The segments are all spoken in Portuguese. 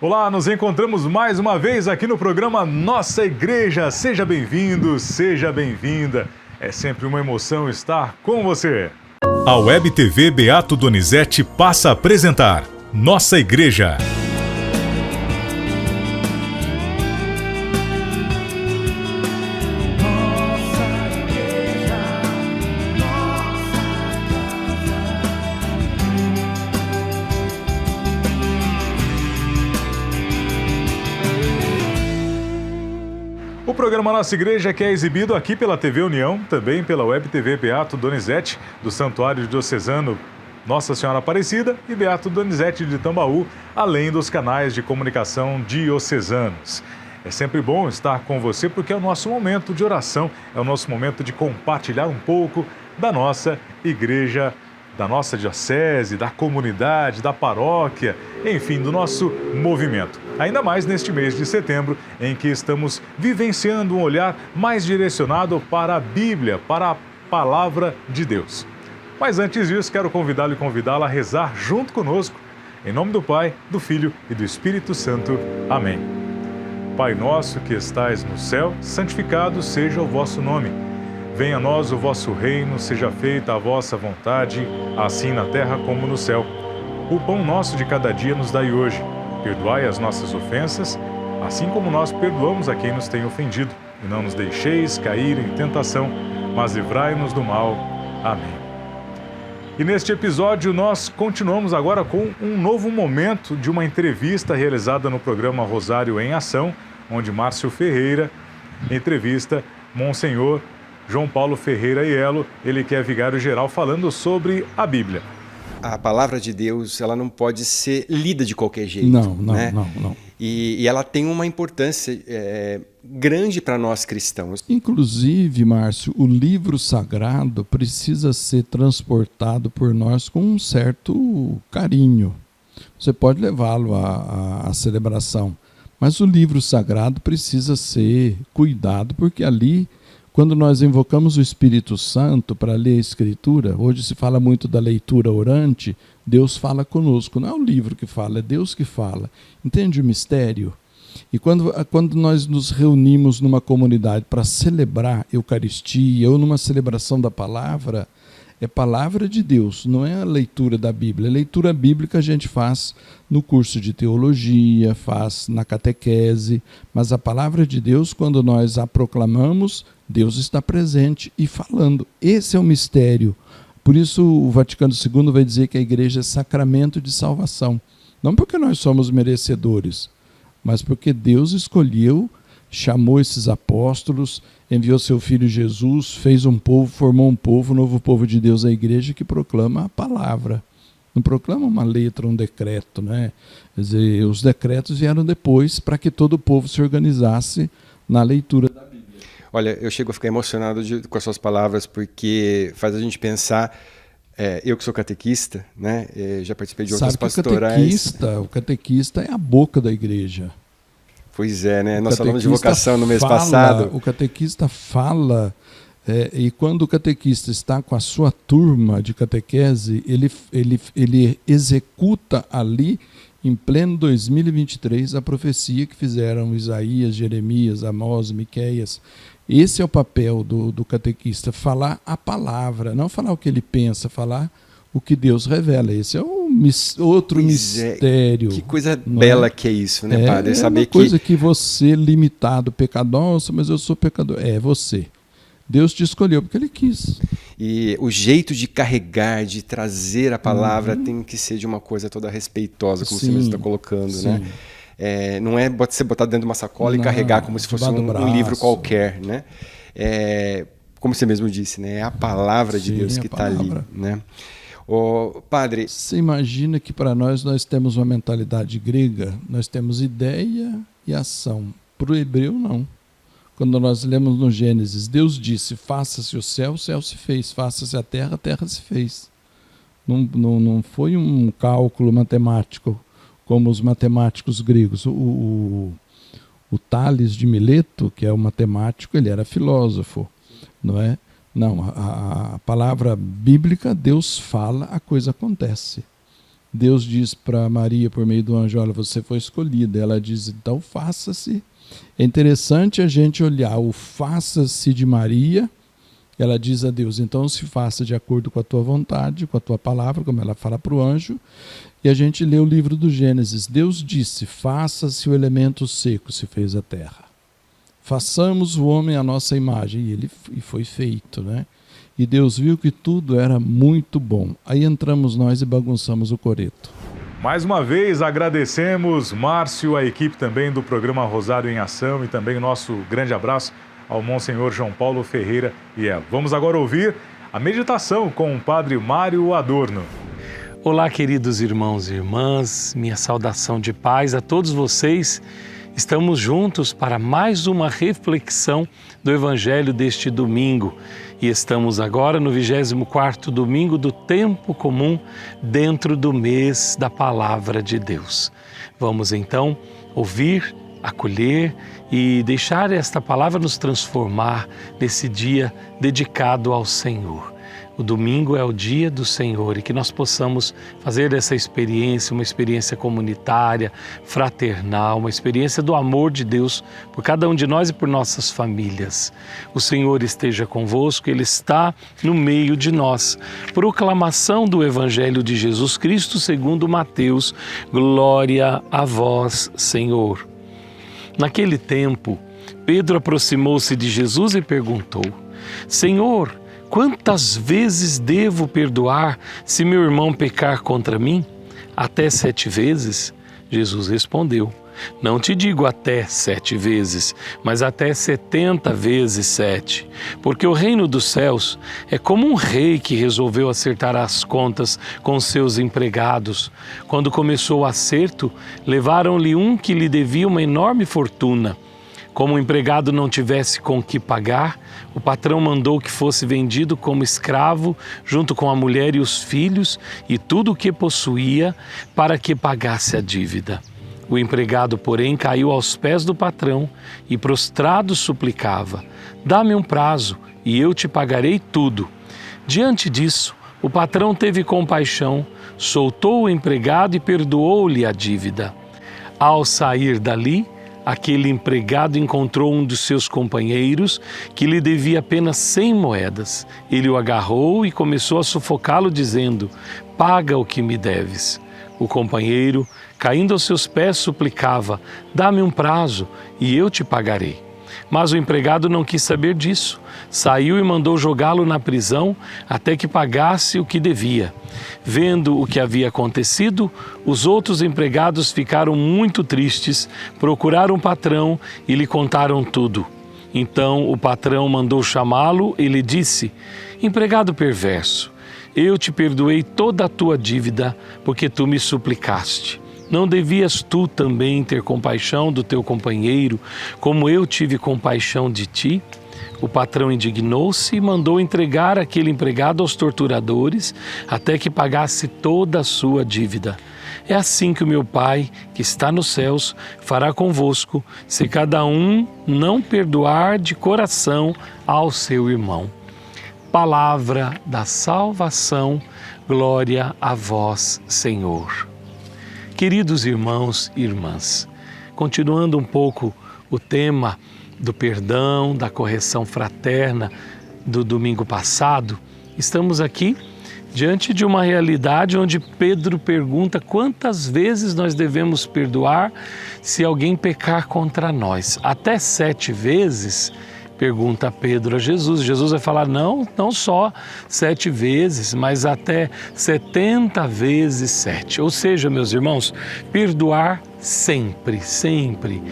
Olá, nos encontramos mais uma vez aqui no programa Nossa Igreja. Seja bem-vindo, seja bem-vinda. É sempre uma emoção estar com você. A Web TV Beato Donizete passa a apresentar Nossa Igreja. O programa Nossa Igreja que é exibido aqui pela TV União, também pela Web TV Beato Donizete, do Santuário Diocesano Nossa Senhora Aparecida e Beato Donizete de Tambaú, além dos canais de comunicação diocesanos. É sempre bom estar com você porque é o nosso momento de oração, é o nosso momento de compartilhar um pouco da nossa igreja, da nossa diocese, da comunidade, da paróquia, enfim, do nosso movimento. Ainda mais neste mês de setembro, em que estamos vivenciando um olhar mais direcionado para a Bíblia, para a Palavra de Deus. Mas antes disso, quero convidá-lo e convidá-la a rezar junto conosco, em nome do Pai, do Filho e do Espírito Santo. Amém. Pai nosso que estais no céu, santificado seja o vosso nome. Venha a nós o vosso reino, seja feita a vossa vontade, assim na terra como no céu. O pão nosso de cada dia nos dai hoje. Perdoai as nossas ofensas, assim como nós perdoamos a quem nos tem ofendido. E não nos deixeis cair em tentação, mas livrai-nos do mal. Amém. E neste episódio nós continuamos agora com um novo momento de uma entrevista realizada no programa Rosário em Ação, onde Márcio Ferreira entrevista Monsenhor João Paulo Ferreira Aiello, ele que é vigário-geral, falando sobre a Bíblia. A palavra de Deus, ela não pode ser lida de qualquer jeito. Não. E ela tem uma importância grande para nós cristãos. Inclusive, Márcio, o livro sagrado precisa ser transportado por nós com um certo carinho. Você pode levá-lo à celebração, mas o livro sagrado precisa ser cuidado, porque ali, quando nós invocamos o Espírito Santo para ler a Escritura, hoje se fala muito da leitura orante, Deus fala conosco. Não é o livro que fala, é Deus que fala. Entende o mistério? E quando nós nos reunimos numa comunidade para celebrar Eucaristia ou numa celebração da palavra, é palavra de Deus, não é a leitura da Bíblia. A leitura bíblica a gente faz no curso de teologia, faz na catequese, mas a palavra de Deus, quando nós a proclamamos, Deus está presente e falando. Esse é o mistério. Por isso o Vaticano II vai dizer que a igreja é sacramento de salvação. Não porque nós somos merecedores, mas porque Deus escolheu, chamou esses apóstolos, enviou seu Filho Jesus, fez um povo, formou um povo, o novo povo de Deus, a igreja que proclama a palavra. Não proclama uma letra, um decreto, né? Quer dizer, os decretos vieram depois para que todo o povo se organizasse na leitura da Bíblia. Olha, eu chego a ficar emocionado com as suas palavras, porque faz a gente pensar, eu que sou catequista, né? Já participei de outras pastorais. O catequista é a boca da igreja. Pois é, né? Nós falamos de vocação no mês passado. O catequista fala, e quando o catequista está com a sua turma de catequese, ele executa ali, em pleno 2023, a profecia que fizeram Isaías, Jeremias, Amós, Miqueias. Esse é o papel do catequista, falar a palavra, não falar o que ele pensa, falar o que Deus revela. Esse é outro mistério. Que coisa bela que é isso, né, padre? Saber uma coisa que você, limitado, pecador, nossa, mas eu sou pecador. É você. Deus te escolheu porque Ele quis. E o jeito de carregar, de trazer a palavra tem que ser de uma coisa toda respeitosa, como você mesmo está colocando, né? Não é você botar dentro de uma sacola e carregar como se fosse um livro qualquer, né? Como você mesmo disse, né? É a palavra de Deus que está ali, né? Padre, você imagina que para nós temos uma mentalidade grega, nós temos ideia e ação. Para o hebreu, não. Quando nós lemos no Gênesis, Deus disse, faça-se o céu se fez, faça-se a terra se fez. Não foi um cálculo matemático, como os matemáticos gregos. O Tales de Mileto, que é um matemático, ele era filósofo, não é? Não, a palavra bíblica, Deus fala, a coisa acontece. Deus diz para Maria por meio do anjo, olha, você foi escolhida. Ela diz, então faça-se. É interessante a gente olhar o faça-se de Maria. Ela diz a Deus, então se faça de acordo com a tua vontade, com a tua palavra, como ela fala para o anjo. E a gente lê o livro do Gênesis. Deus disse, faça-se o elemento seco, se fez a terra. Façamos o homem à nossa imagem. E foi feito, né? E Deus viu que tudo era muito bom. Aí entramos nós e bagunçamos o coreto. Mais uma vez agradecemos, Márcio, a equipe também do programa Rosário em Ação e também nosso grande abraço ao Monsenhor João Paulo Ferreira e Elo. Vamos agora ouvir a meditação com o Padre Mário Adorno. Olá, queridos irmãos e irmãs, minha saudação de paz a todos vocês. Estamos juntos para mais uma reflexão do Evangelho deste domingo e estamos agora no 24º domingo do tempo comum dentro do mês da Palavra de Deus. Vamos então ouvir, acolher e deixar esta palavra nos transformar nesse dia dedicado ao Senhor. O domingo é o dia do Senhor e que nós possamos fazer essa experiência, uma experiência comunitária, fraternal, uma experiência do amor de Deus por cada um de nós e por nossas famílias. O Senhor esteja convosco, Ele está no meio de nós. Proclamação do Evangelho de Jesus Cristo segundo Mateus. Glória a vós, Senhor. Naquele tempo, Pedro aproximou-se de Jesus e perguntou, Senhor, quantas vezes devo perdoar se meu irmão pecar contra mim? Até 7 vezes? Jesus respondeu, não te digo até 7 vezes, mas até 70 vezes 7. Porque o reino dos céus é como um rei que resolveu acertar as contas com seus empregados. Quando começou o acerto, levaram-lhe um que lhe devia uma enorme fortuna. Como o empregado não tivesse com que pagar, o patrão mandou que fosse vendido como escravo, junto com a mulher e os filhos e tudo o que possuía, para que pagasse a dívida. O empregado, porém, caiu aos pés do patrão e, prostrado, suplicava, dá-me um prazo e eu te pagarei tudo. Diante disso, o patrão teve compaixão, soltou o empregado e perdoou-lhe a dívida. Ao sair dali, aquele empregado encontrou um dos seus companheiros que lhe devia apenas 100 moedas. Ele o agarrou e começou a sufocá-lo, dizendo, paga o que me deves. O companheiro, caindo aos seus pés, suplicava, dá-me um prazo e eu te pagarei. Mas o empregado não quis saber disso. Saiu e mandou jogá-lo na prisão até que pagasse o que devia. Vendo o que havia acontecido, os outros empregados ficaram muito tristes, procuraram o patrão e lhe contaram tudo. Então o patrão mandou chamá-lo e lhe disse, empregado perverso, eu te perdoei toda a tua dívida porque tu me suplicaste. Não devias tu também ter compaixão do teu companheiro, como eu tive compaixão de ti? O patrão indignou-se e mandou entregar aquele empregado aos torturadores até que pagasse toda a sua dívida. É assim que o meu Pai, que está nos céus, fará convosco, se cada um não perdoar de coração ao seu irmão. Palavra da salvação, glória a vós, Senhor. Queridos irmãos e irmãs, continuando um pouco o tema do perdão, da correção fraterna do domingo passado, estamos aqui diante de uma realidade onde Pedro pergunta quantas vezes nós devemos perdoar se alguém pecar contra nós. Até 7 vezes? Pergunta Pedro a Jesus. Jesus vai falar, não só 7 vezes, mas até 70 vezes 7. Ou seja, meus irmãos, perdoar sempre, sempre.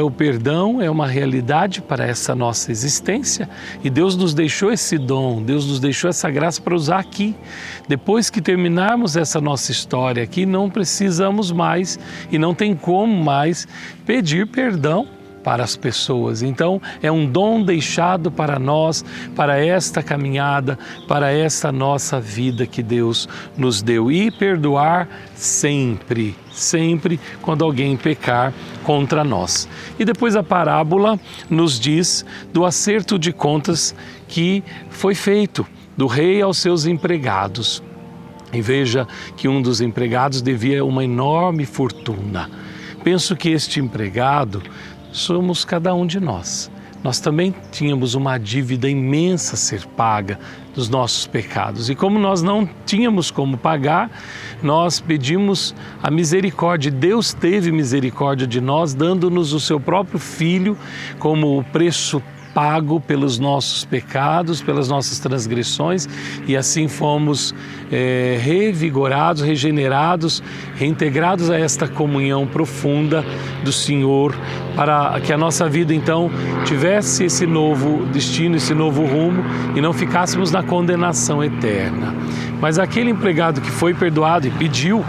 O perdão é uma realidade para essa nossa existência e Deus nos deixou esse dom, Deus nos deixou essa graça para usar aqui. Depois que terminarmos essa nossa história aqui, não precisamos mais e não tem como mais pedir perdão para as pessoas. Então, é um dom deixado para nós, para esta caminhada, para esta nossa vida que Deus nos deu. E perdoar sempre, sempre quando alguém pecar contra nós. E depois a parábola nos diz do acerto de contas que foi feito do rei aos seus empregados. E veja que um dos empregados devia uma enorme fortuna. Penso que este empregado somos cada um de nós. Nós também tínhamos uma dívida imensa a ser paga dos nossos pecados. E como nós não tínhamos como pagar, nós pedimos a misericórdia. Deus teve misericórdia de nós, dando-nos o seu próprio Filho como o preço pago pelos nossos pecados, pelas nossas transgressões, e assim fomos revigorados, regenerados, reintegrados a esta comunhão profunda do Senhor, para que a nossa vida então tivesse esse novo destino, esse novo rumo, e não ficássemos na condenação eterna. Mas aquele empregado que foi perdoado e pediu,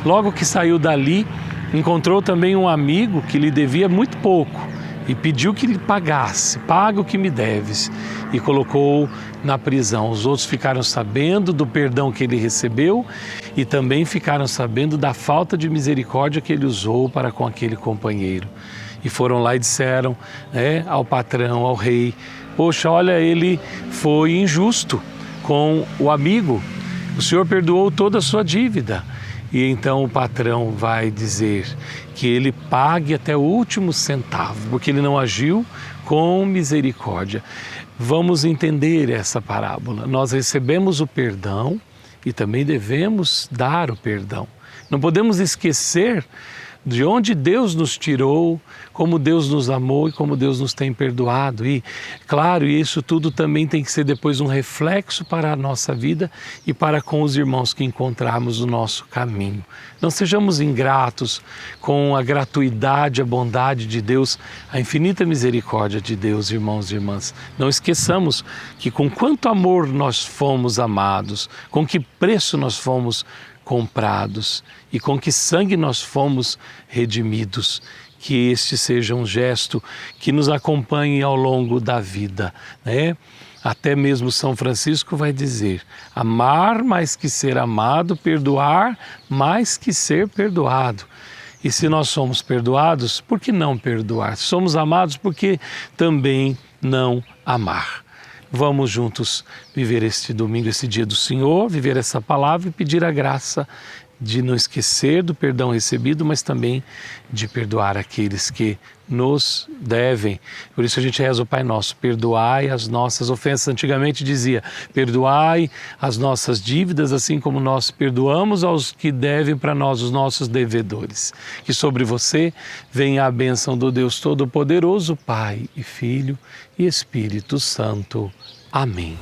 logo que saiu dali, encontrou também um amigo que lhe devia muito pouco, e pediu que lhe pagasse, paga o que me deves, e colocou na prisão. Os outros ficaram sabendo do perdão que ele recebeu e também ficaram sabendo da falta de misericórdia que ele usou para com aquele companheiro. E foram lá e disseram ao patrão, ao rei: poxa, olha, ele foi injusto com o amigo, o senhor perdoou toda a sua dívida. E então o patrão vai dizer que ele pague até o último centavo, porque ele não agiu com misericórdia. Vamos entender essa parábola. Nós recebemos o perdão e também devemos dar o perdão. Não podemos esquecer de onde Deus nos tirou, como Deus nos amou e como Deus nos tem perdoado. E, claro, isso tudo também tem que ser depois um reflexo para a nossa vida e para com os irmãos que encontrarmos no nosso caminho. Não sejamos ingratos com a gratuidade, a bondade de Deus, a infinita misericórdia de Deus, irmãos e irmãs. Não esqueçamos que com quanto amor nós fomos amados, com que preço nós fomos comprados e com que sangue nós fomos redimidos. Que este seja um gesto que nos acompanhe ao longo da vida, né? Até mesmo São Francisco vai dizer: amar mais que ser amado, perdoar mais que ser perdoado. E se nós somos perdoados, por que não perdoar? Somos amados, por que também não amar? Vamos juntos viver este domingo, esse dia do Senhor, viver essa palavra e pedir a graça de não esquecer do perdão recebido, mas também de perdoar aqueles que nos devem. Por isso a gente reza o Pai Nosso: perdoai as nossas ofensas. Antigamente dizia: perdoai as nossas dívidas, assim como nós perdoamos aos que devem para nós, os nossos devedores. Que sobre você venha a bênção do Deus Todo-Poderoso, Pai e Filho e Espírito Santo. Amém.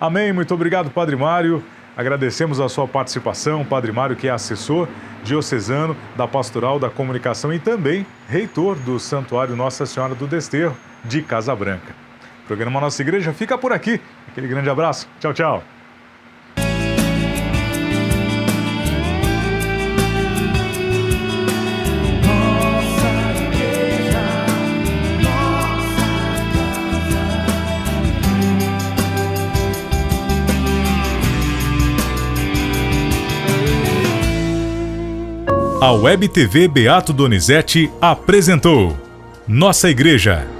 Amém. Muito obrigado, Padre Mário. Agradecemos a sua participação, Padre Mário, que é assessor diocesano da Pastoral da Comunicação e também reitor do Santuário Nossa Senhora do Desterro de Casa Branca. O programa Nossa Igreja fica por aqui. Aquele grande abraço. Tchau, tchau. A Web TV Beato Donizete apresentou Nossa Igreja.